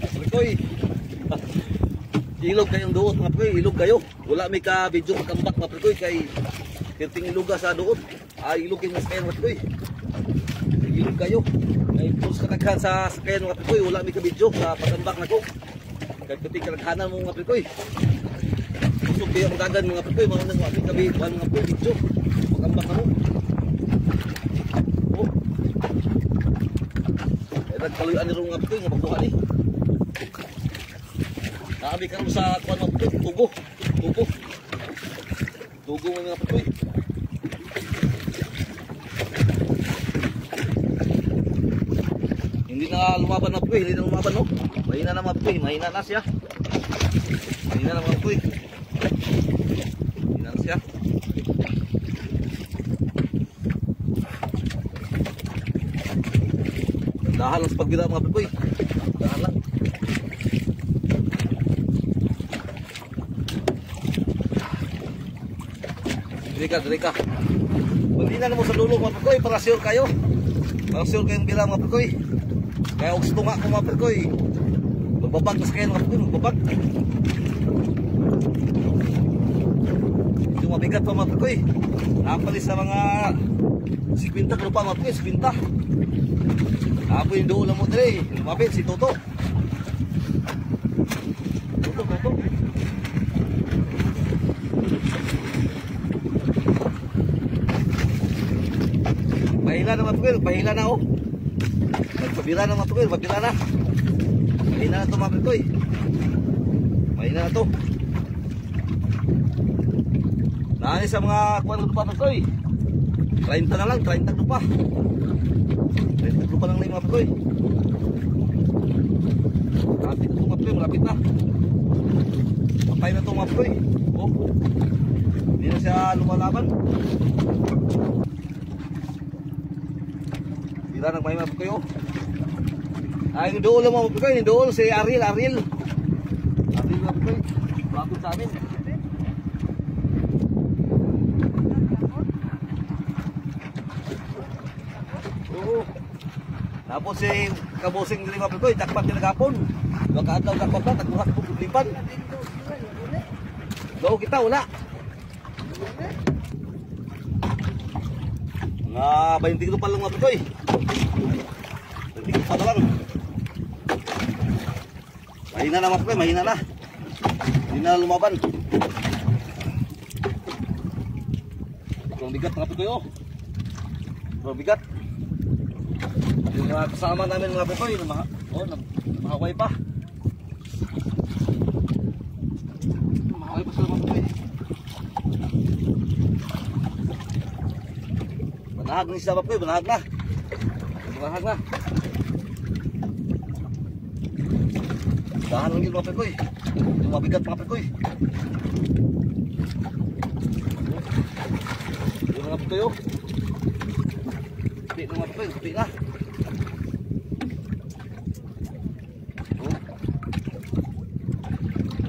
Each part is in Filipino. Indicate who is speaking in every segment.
Speaker 1: Prekoy. Ilog kayong duot mga prekoy, ilog kayo. Wala may ka video makambak mga prekoy kay kirting iluga sa duot. Ilog yung sakayan mga prekoy. Ilog kayo. Ay pulse kanaghan sa sakayan mga prekoy, wala may ka video sa pagambak nako. Kay kirting kanaghanan mo mga prekoy. Usog kayo magagan mga prekoy, mao nang wala kami mga prekoy video. Magambak na mo. Oh. Ay nagkaluyan ni mga prekoy nga pagbuha ni. Naabi ka naman sa kuwan mga prekoy, tugo mga prekoy. Hindi na lumaban mga prekoy, hindi na lumaban no. Mahina na mga prekoy, mahina na siya. Mahina na mga prekoy. Mahina na siya. Dahan lang sa pagbira mga prekoy. Dahan lang. Dili ka. Hindi na mo sa dulo mga prekoy para sure kayo. Para sure kayong bira mga prekoy. Kaya og tunga ko mga prekoy. Magbabag tas kayo mga prekoy, magbabag. Yung mabigat pa mga prekoy. Nakapalis sa mga 50 kilo pa mga prekoy, 50. Ako yung doon lang mo dre. Lumapit si Toto. Toto. Pahila na mga prekoy, pahila na oh. Nagpabira na mga prekoy, pabira na. Mahina na ito mga prekoy. Mahina na ito. Nani sa mga kuwan ko pa prekoy. 30 na lang, 30 pa. 30 pa lang na yung mga prekoy. Malapit na ito mga prekoy, malapit na. Patay na ito mga prekoy. Oh. Hindi na siya lumalaban. Bira nang may mga prekoy oh. Ay, yung doon lang mga prekoy, yung doon si Ariel mga prekoy. Bakit sa amin. Oo. Tapos si kabusing nila mga prekoy, takpat nila kapon. Baka adlaw takpat na, tagbuhat po lipan. Doon kita, wala. Mga 20 kilo pa lang mga prekoy. 20 kilo pa lang. Mahina na mga prekoy, mahina na. Hindi na lumaban. Ang bigat mga prekoy oh. Ang bigat. Yung mga kasama namin mga prekoy, mahaway pa. Mahaway pa sila mga prekoy. Banahag na sila mga prekoy, banahag na. Banahag na. Dahan lang yun mga prekoy. Yung mabigat mga prekoy. Yung mga prekoy oh. Kapi na mga prekoy, kapi na.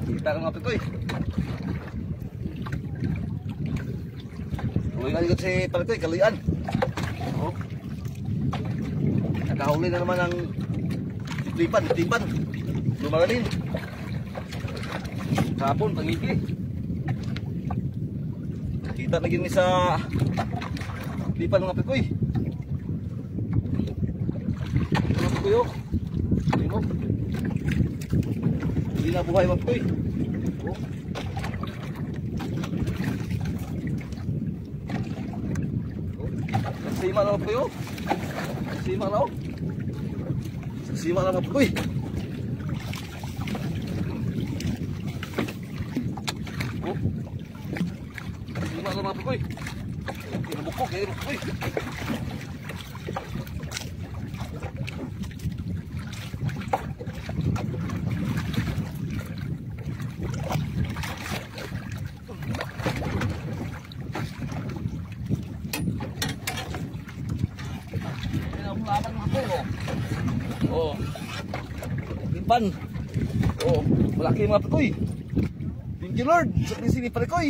Speaker 1: Kita na mga prekoy. Huwag nga likot si prekoy, kaluyan. Oh. Nakahuli na naman ang tipan. Lumagalin. Hapon, pangiti. Kita na gini sa tipan mga prekoy. Mga prekoy oh. Hindi na buhay mga prekoy. Oh. Nagsima na mga prekoy oh. Nagsima na oh. Nagsima na mga prekoy. Nagsima na mga prekoy. Kinabukok eh mga prekoy. Oh. Lipan. Oh, malaki mga prekoy. Thank you Lord sa sini prekoy.